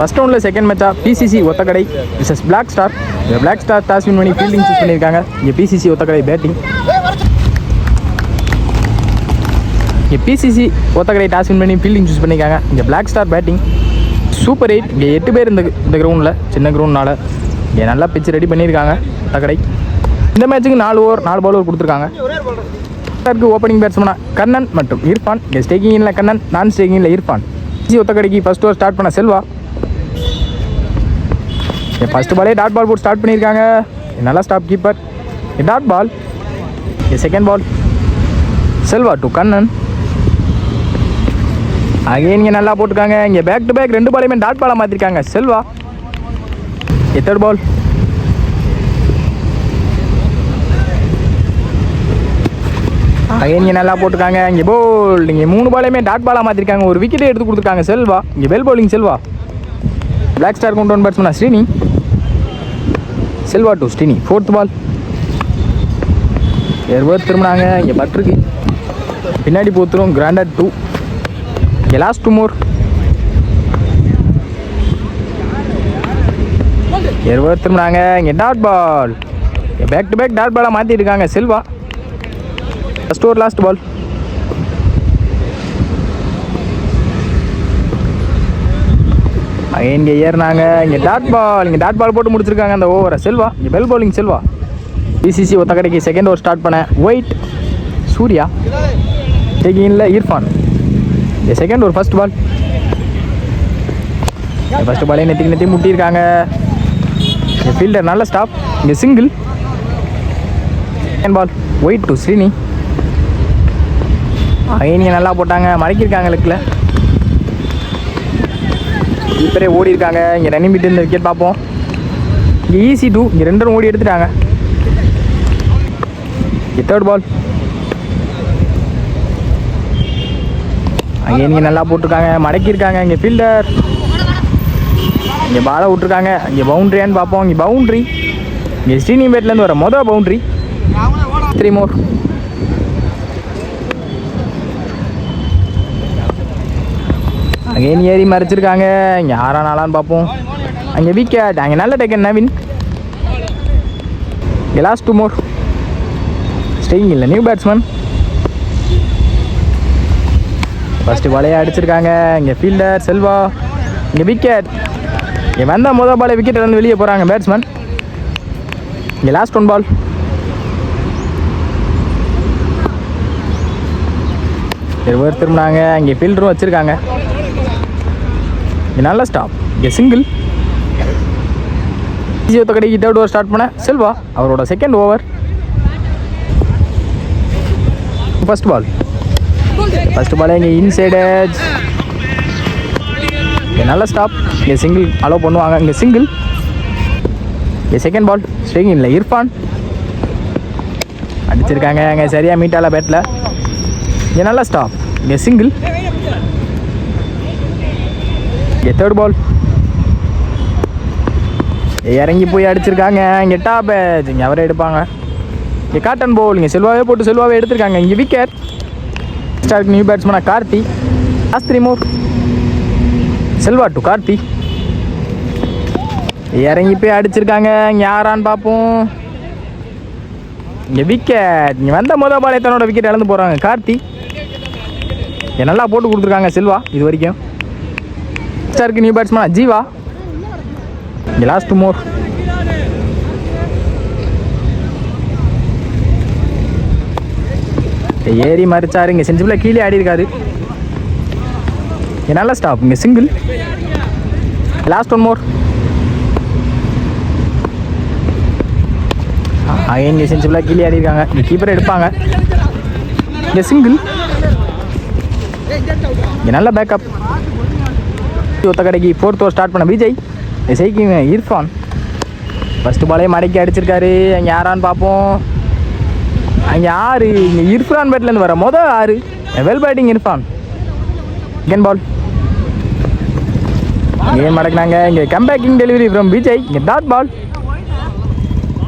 First ரவுண்டில் second மேட்சா PCC Othakadai versus Black Star. இந்த பிளாக் ஸ்டார் டாஸ் வின் பண்ணி ஃபீல்டிங் சூஸ் பண்ணியிருக்காங்க. இங்கே பிசிசி ஒத்தக்கடை பேட்டிங். இங்கே பிசிசி ஒத்தக்கடை டாஸ் வின் பண்ணி ஃபீல்டிங் சூஸ் பண்ணியிருக்காங்க. இங்கே பிளாக் ஸ்டார் பேட்டிங். சூப்பர் 8. இங்கே 8 பேர் இந்த கிரவுண்டில், சின்ன கிரவுண்ட்னால இங்கே நல்லா பிச்சு ரெடி பண்ணியிருக்காங்க ஒத்தக்கடை. இந்த மேட்ச்சுக்கு 4 ஓவர் 4 பால் கொடுத்துருக்காங்க. ஓப்பனிங் பேட்ஸ்மேனா கண்ணன் மற்றும் இர்ஃபான். இங்கே ஸ்டேக்கிங்கில் கண்ணன், நான் ஸ்டேக்கிங்கில் இர்ஃபான். பிசிசி ஒத்தக்கடைக்கு ஃபர்ஸ்ட் ஓவர் ஸ்டார்ட் பண்ண செல்வா. ஃபர்ஸ்ட் பாலே டாட் பால் போட்டு ஸ்டார்ட் பண்ணியிருக்காங்க. நல்லா stop keeper. Dot ball. Second ball Selva to Kannan. Again இங்கே நல்லா போட்டிருக்காங்க. இங்கே பேக் டு பேக் 2 பாலையுமே டாட் பாலாக மாற்றிருக்காங்க செல்வா. தேர்ட் பால் அகைன் இங்கே நல்லா போட்டிருக்காங்க. இங்கே போல். இங்கே 3 பாலையுமே டாட் பாலாக மாற்றிருக்காங்க. ஒரு விக்கெட்டே எடுத்து கொடுத்துருக்காங்க செல்வா. இங்கே well bowling Selva. Black Star கொண்டு ஒன் பேட்ஸ்மேனா Srini. Selva to Srini. Fourth ball எர்வர் திரும்பினாங்க. இங்கே பட்ருக்கு பின்னாடி போத்துரும். கிராண்டட் 2. இங்கே லாஸ்ட் 2 மோர். எர்வர் திரும்பினாங்க. இங்கே dot ball. Back to back dot பாலாக மாற்றிருக்காங்க Selva. First over last ball. இங்கே ஏறினாங்க. இங்கே டாட் பால். இங்கே டாட் பால் போட்டு முடிச்சிருக்காங்க அந்த ஓவரை செல்வா. இங்கே பெல் பவுலிங் செல்வா. பிசிசி ஒத்தக்கடைக்கு செகண்ட் ஓவர் ஸ்டார்ட் பண்ண ஒயிட் சூர்யா. டேக்கிங்கில் இர்ஃபான். இங்கே second over first ball. First பாலே நெத்தி முட்டியிருக்காங்க. இங்கே ஃபீல்டர் நல்ல ஸ்டாப். இங்கே single. Second ball White to Srini. இங்கே நல்லா போட்டாங்க. மடக்கியிருக்காங்க லெக்கில். கீப்பரே ஓடி இருக்காங்க. இங்கே ரன்னிங் பிட்டு இந்த விக்கெட் பார்ப்போம். இங்கே ஈஸி 2. இங்கே 2 ரன் ஓடி எடுத்துட்டாங்க. இங்கே தேர்ட் பால். அங்கே இங்கே நல்லா போட்டிருக்காங்க. மடக்கியிருக்காங்க. இங்கே ஃபீல்டர் இங்கே பாலை விட்ருக்காங்க. இங்கே பவுண்ட்ரியான்னு பார்ப்போம். இங்கே பவுண்ட்ரி. இங்கே ஸ்ரீனி பேட்லேருந்து வர மொதல் பவுண்ட்ரி. 3 மோர். அங்கேயும் ஏறி மறைச்சிருக்காங்க. இங்கே 6 நாளான்னு பார்ப்போம். அங்கே விக்கெட். அங்கே நல்ல டேக்கன் நவீன். இங்கே லாஸ்ட் 2 மோர். ஸ்டேயிங் இல்லை நியூ பேட்ஸ்மேன். ஃபஸ்ட்டு பாலையே அடிச்சிருக்காங்க. இங்கே ஃபீல்டர் செல்வா. இங்கே விக்கெட். இங்கே வந்தால் மொதல் பாலே விக்கெட் வந்து வெளியே போகிறாங்க பேட்ஸ்மேன். இங்கே லாஸ்ட் 1 பால். இருவர் திரும்பினாங்க. இங்கே ஃபீல்டரும் வச்சுருக்காங்க. இங்கே நல்ல ஸ்டாப். இங்கே சிங்கிள். ஒத்தக்கடைக்கு தேர்ட் ஓவர் ஸ்டார்ட் பண்ண செல்வா. அவரோட second over. First ball. First பாலே இங்கே இன்சைடு எட்ஜ். இங்கே நல்ல ஸ்டாப். இங்கே சிங்கிள் அலோவ் பண்ணுவாங்க. இங்கே சிங்கிள். இங்கே செகண்ட் பால். ஸ்விங் இல்லை இர்ஃபான் அடிச்சிருக்காங்க. அங்கே சரியாக மீட்டால பேட்டில். இங்கே நல்ல ஸ்டாப். இங்கே சிங்கிள். இங்கே தேர்ட் பால். இறங்கி போய் அடிச்சிருக்காங்க. இங்கே டாப் எட்ஜ். இங்கே அவரே எடுப்பாங்க. இங்கே காட்டன் போல். இங்கே செல்வாவே போட்டு செல்வாவே எடுத்திருக்காங்க. இங்கே விக்கெட். ஸ்டார்ட் நியூ பேட்ஸ்மேனா Karthi. Last 3 more. Selva to Karthi. இறங்கி போய் அடிச்சிருக்காங்க. இங்கே யாரான்னு பார்ப்போம். இங்கே விக்கெட். இங்கே வந்த மொதல் பாலே தன்னோட விக்கெட் இழந்து போகிறாங்க கார்த்தி. இங்கே நல்லா போட்டு கொடுத்துருக்காங்க செல்வா இது வரைக்கும். ஸ்டாருக்கு நியூ பேட்ஸ்மேனா ஜீவா. இங்கே லாஸ்ட் 2 மோர். ஏறி மறிச்சாரு. இங்கே செஞ்சுபில் கீழே ஆடி இருக்காரு. இங்கே நல்ல ஸ்டாப். இங்கே சிங்கிள். லாஸ்ட் 1 மோர். இங்கே செஞ்சுபில் கீழே ஆடி இருக்காங்க. இங்கே கீப்பரை எடுப்பாங்க. இங்கே சிங்கிள். இங்கே நல்ல பேக்கப். ஒத்தக்கடைக்கு ஃபோர்த் ஓவர் ஸ்டார்ட் பண்ண விஜய். சைக்கிங் இர்ஃபான். ஃபஸ்ட்டு பாலே மடக்கி அடிச்சிருக்காரு. அங்கே யாரான்னு பார்ப்போம். அங்கே 6. இங்கே இர்ஃபான் பேட்லேருந்து வர மொதல் 6. Well batting Irfan. Second ball. இங்கே மடக்கினாங்க. இங்கே கம்பேக்கிங் டெலிவரி ஃப்ரம் விஜய். இங்கே டாட் பால்.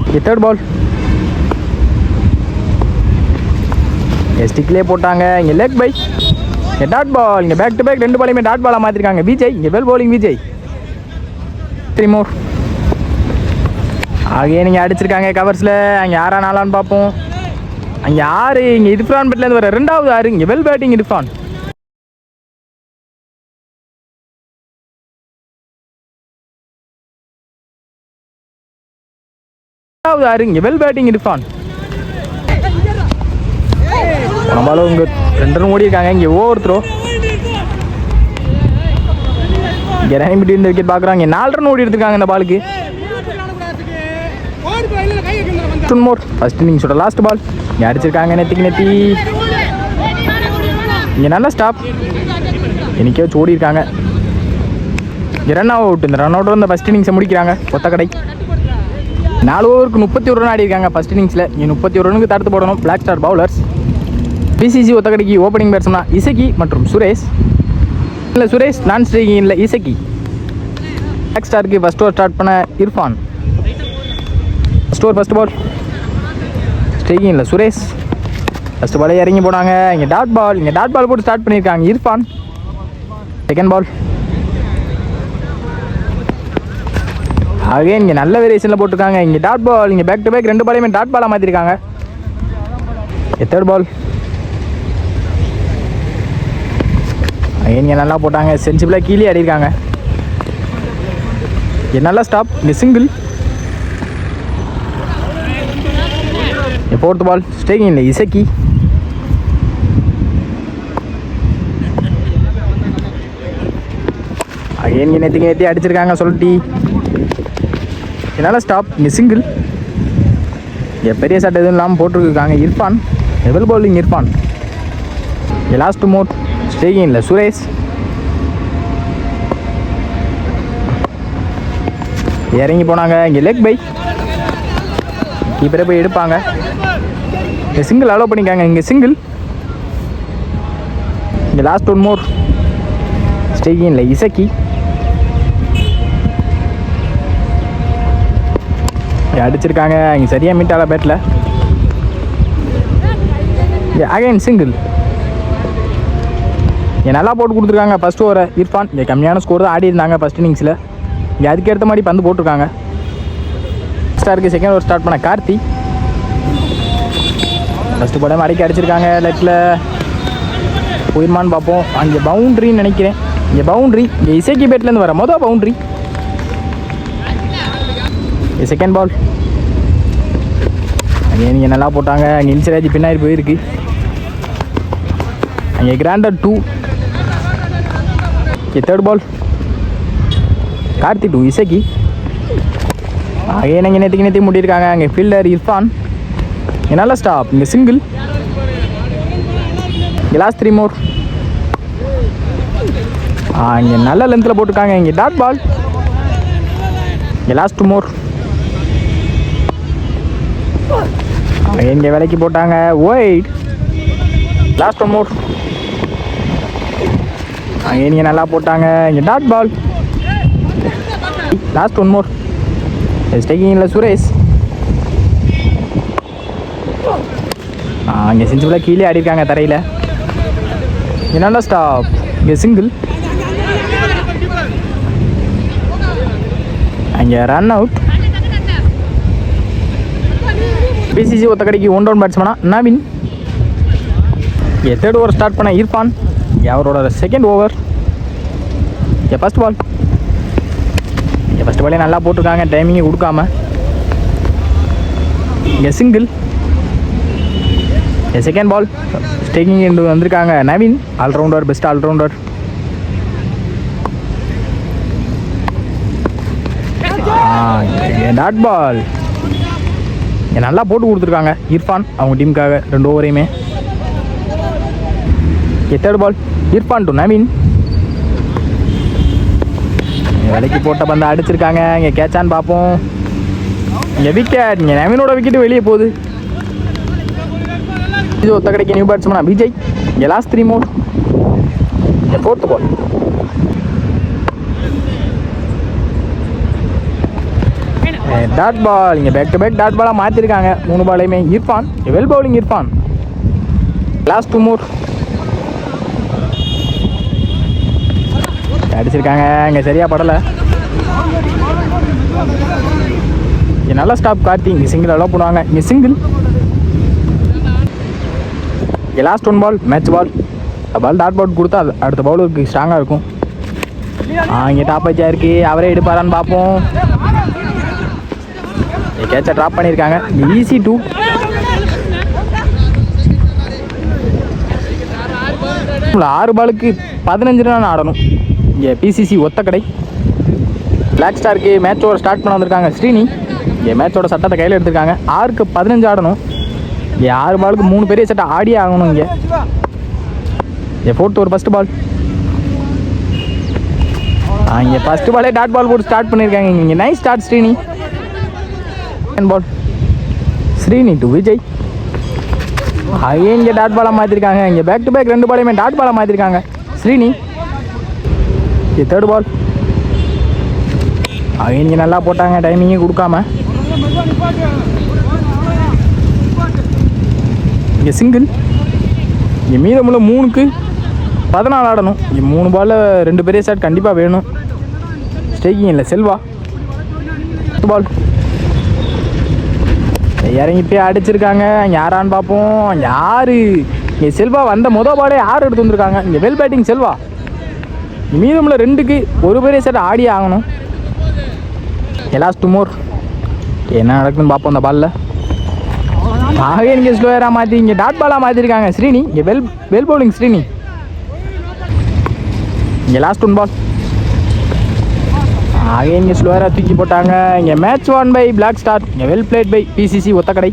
இங்கே தேர்ட் பால். ஸ்டிக்லேயே போட்டாங்க. இங்கே லெக் பை. Dot ball. இங்கே பேக் டு பேக் 2 பாலையுமே டாட் பாலாக மாற்றிருக்காங்க விஜய். இங்கே வெல் பவுலிங் விஜய். 3 more. ஆகே நீங்கள் அடிச்சிருக்காங்க கவர்ஸில். அங்கே யாரா நாளான்னு பார்ப்போம். அங்கே யார் இங்கே இர்ஃபான் பெட்லேருந்து வர ரெண்டாவது யார் இங்கே வெல் பேட்டிங் இர்ஃபான். ரெண்டாவது யார் இங்கே வெல் பேட்டிங் இர்ஃபான். நம்மளால இங்கே 2 ரன் ஓடி இருக்காங்க. இங்கே ஓவர் த்ரோ. இங்கே ரன் பிடி இந்த விக்கெட் பார்க்குறாங்க. 4 ரன் ஓடி எடுத்துருக்காங்க இந்த பாலுக்கு. 2 more. ஃபர்ஸ்ட் இன்னிங்ஸோட லாஸ்ட் பால். இங்கே அடிச்சிருக்காங்க நெத்தி. இங்கே நல்லா ஸ்டாப். எனக்கே வச்சு ஓடி இருக்காங்க. இங்கே ரன் அவுட். இந்த ரன் அவுட் வந்து ஃபர்ஸ்ட் இன்னிங்ஸை முடிக்கிறாங்க ஒத்தக்கடை. 4 ஓவருக்கு 31 ரன் ஆடி இருக்காங்க ஃபர்ஸ்ட் இன்னிங்ஸில். இங்கே 31 ரனுக்கு தடுத்து போடணும் பிளாக் ஸ்டார் பவுலர்ஸ். பிசிசி ஒத்தக்கடைக்கு ஓப்பனிங் பேட்ஸ்மேனா இசக்கி மற்றும் சுரேஷ். இல்லை சுரேஷ் நான் ஸ்ட்ரைக்கிங் இல்லை இசக்கி. பிளாக் ஸ்டாருக்கு ஃபர்ஸ்ட் ஓவர் ஸ்டார்ட் பண்ண Irfan. First over first ball. Striking இல்லை சுரேஷ். ஃபர்ஸ்ட் பாலே இறங்கி போனாங்க. இங்கே டாட் பால். இங்கே டாட் பால் போட்டு ஸ்டார்ட் பண்ணியிருக்காங்க இர்ஃபான். செகண்ட் பால். அகைன் இங்கே நல்ல வேரியேஷனில் போட்டிருக்காங்க. இங்கே டாட் பால். இங்கே பேக் டு பேக் 2 பாலையுமே டாட் பாலாக மாற்றிருக்காங்க. தேர்ட் பால். அகைன் இங்கே நல்லா போட்டாங்க. சென்சிபிளாக கீழே ஆடிருக்காங்க. இங்கே நல்லா ஸ்டாப். இங்கே சிங்கிள். ஃபோர்த் பால். ஸ்ட்ரைக்கிங் இல்லை இசக்கி. அகைன் இங்கே நேற்று அடிச்சிருக்காங்க சொல்லி. என்னால் ஸ்டாப். இங்கே சிங்கிள். இங்கே பெரிய சட்டை எதுவும் இல்லாமல் போட்டிருக்காங்க இர்ஃபான். Double bowling Irfan. இங்கே லாஸ்ட் மோட். ஸ்ட்ரைக்கிங் இல்லை சுரேஷ். இறங்கி போனாங்க. இங்கே லெக் பை. கீப்பரே போய் எடுப்பாங்க. இங்கே சிங்கிள் அலோவ் பண்ணிக்காங்க. இங்கே சிங்கிள். இங்கே லாஸ்ட் 1 மோர். ஸ்ட்ரைக்கிங் இல்லை இசக்கி. அடிச்சிருக்காங்க. இங்கே சரியாக மீட் ஆகல பேட்டில். Again single. இங்கே நல்லா போட்டு கொடுத்துருக்காங்க ஃபர்ஸ்ட் ஓவரை இர்ஃபான். இங்கே கம்மியான ஸ்கோர் தான் ஆடி இருந்தாங்க ஃபர்ஸ்ட் இன்னிங்ஸில். இங்கே அதுக்கேற்ற மாதிரி பந்து போட்டிருக்காங்க. ஸ்டாருக்கு செகண்ட் ஓவர் ஸ்டார்ட் பண்ண கார்த்தி. ஃபஸ்ட்டு போட அடிக்க அடிச்சிருக்காங்க. லெட்டில் போயிருமான்னு பார்ப்போம். அங்கே பவுண்ட்ரின்னு நினைக்கிறேன். இங்கே பவுண்ட்ரி. இங்கே இசைக்கி பேட்லேருந்து வர மொதல் பவுண்ட்ரி. இங்கே செகண்ட் பால். அங்கே நீங்கள் நல்லா போட்டாங்க. அங்கே இன்சராஜ் பின்னாடி போயிருக்கு. அங்கே கிராண்டட் 2. இங்கே தேர்ட் பால். கார்த்தி 2 இசக்கி. அங்கே நீங்கள் நேற்று முட்டியிருக்காங்க. அங்கே ஃபீல்டர் இர்ஃபான். இங்கே நல்லா ஸ்டாப். இங்கே சிங்கிள். இங்கே லாஸ்ட் 3 மோர். இங்கே நல்ல லென்த்தில் போட்டிருக்காங்க. இங்கே டாட் பால். இங்கே லாஸ்ட் 2 மோர். இங்கே விலைக்கு போட்டாங்க ஒயிட். லாஸ்ட் 1 மோர். அங்கே நீங்கள் நல்லா போட்டாங்க. இங்கே டாட் பால். லாஸ்ட் 1 மோர். ஸ்டேக்கிங் இல்லை சுரேஷ். இங்கே சென்சிபிளாக கீழே ஆடிருக்காங்க தரையில். என்னென்ன ஸ்டாப். இங்கே சிங்கிள். அங்கே ரன் அவுட். பிசிசி ஒத்தக்கடைக்கு 1 டவுன் பேட்ஸ்மேனா நவீன். இங்கே தேர்ட் ஓவர் ஸ்டார்ட் பண்ண இர்ஃபான். அவரோட செகண்ட் ஓவர். இங்கே ஃபர்ஸ்ட் பால். இங்கே ஃபஸ்ட் பாலே நல்லா போட்டிருக்காங்க டைமிங்கே கொடுக்காம. இங்கே சிங்கிள். செகண்ட் பால். ஸ்டேக்கிங் என்று வந்திருக்காங்க Naveen. Allrounder best allrounder. Dot ball. நல்லா போட்டு கொடுத்துருக்காங்க இர்ஃபான் அவங்க டீமுக்காக 2 ஓவரையுமே. Third ball. Irfan to Naveen. விலைக்கு போட்ட பந்தை அடிச்சிருக்காங்க. இங்கே கேட்சான்னு பார்ப்போம். இங்கே விக்கெட். இங்கே நவீனோட விக்கெட்டு வெளியே போகுது. இது ஒத்தக்கடைக்கு நியூ பேட்ஸ்மேனா விஜய். இங்கே லாஸ்ட் 3 மோர். இங்கே ஃபோர்த் பால். Dot ball. இங்கே பேக் டு பேக் டாட் பாலாக மாற்றிருக்காங்க 3 பாலையுமே Irfan. Well bowling Irfan. Last 2 more. அடிச்சிருக்காங்க. இங்கே சரியாக படலை. இங்கே நல்லா ஸ்டாப் காட்டி இங்கே சிங்கிள் அலோவ் பண்ணுவாங்க. இங்கே சிங்கிள். இங்கே last one ball, match ball. Ball dot ball கொடுத்தா அடுத்த பவுலருக்கு ஸ்ட்ராங்காக இருக்கும். இங்கே டாப் வச்சா இருக்கு, அவரே எடுப்பாரான்னு பார்ப்போம். கேட்சை ட்ராப் பண்ணியிருக்காங்க. ஈஸி 2. ஆறு பாலுக்கு 15 ரன் ஆடணும். இங்கே பிசிசி ஒத்தக்கடை. பிளாக் ஸ்டாருக்கு மேட்சோட ஸ்டார்ட் பண்ண வந்திருக்காங்க ஸ்ரீனி. இங்கே மேட்சோட சட்டத்தை கையில் எடுத்திருக்காங்க. 6க்கு 15 ஆடணும். இங்கே 6 பாலுக்கு 3 பெரிய சட்டை ஆடியே ஆகணும். இங்கே 4th ஒரு ஃபஸ்ட்டு பால். இங்கே ஃபஸ்ட்டு பாலே டாட் பால் போட்டு ஸ்டார்ட் பண்ணியிருக்காங்க. இங்கே nice start Srini. Ball Srini to Vijay. இங்கே டாட் பாலாக மாற்றிருக்காங்க. இங்கே பேக் டு பேக் 2 பாலையுமே டாட் பாலாக மாற்றிருக்காங்க ஸ்ரீனி. இங்கே 3rd பால். இங்கே நல்லா போட்டாங்க, டைமிங்கே கொடுக்காம. இங்கே சிங்கிள். இங்கே மீதமுள்ள 3க்கு 14 ஆடணும். இங்கே 3 பாலில் 2 பெரிய ஷாட் கண்டிப்பாக வேணும். ஸ்டேக்கிங் இல்லை செல்வா. பால் இறங்கி போய் அடிச்சிருக்காங்க. இங்கே யாரான்னு பார்ப்போம். யார் இங்கே செல்வா வந்த பாலே 6 எடுத்து வந்திருக்காங்க. இங்கே வெல் பேட்டிங் செல்வா. மீதமுள்ள 2க்கு 1 பெரிய ஷாட் ஆடியே ஆகணும். லாஸ்ட் 2 மோர். என்ன நடக்குதுன்னு பார்ப்போம் அந்த பாலில். இங்கே ஸ்லோயராக மாற்றி இங்கே டாட் பாலாக மாற்றிருக்காங்க ஸ்ரீனி. இங்கே வெல் பவுலிங் ஸ்ரீனி. இங்கே லாஸ்ட் 1 பால். இங்கே ஸ்லோயராக தூக்கி போட்டாங்க. இங்கே மேட்ச் 1 பை பிளாக் ஸ்டார். இங்கே well played by BCC Othakadai.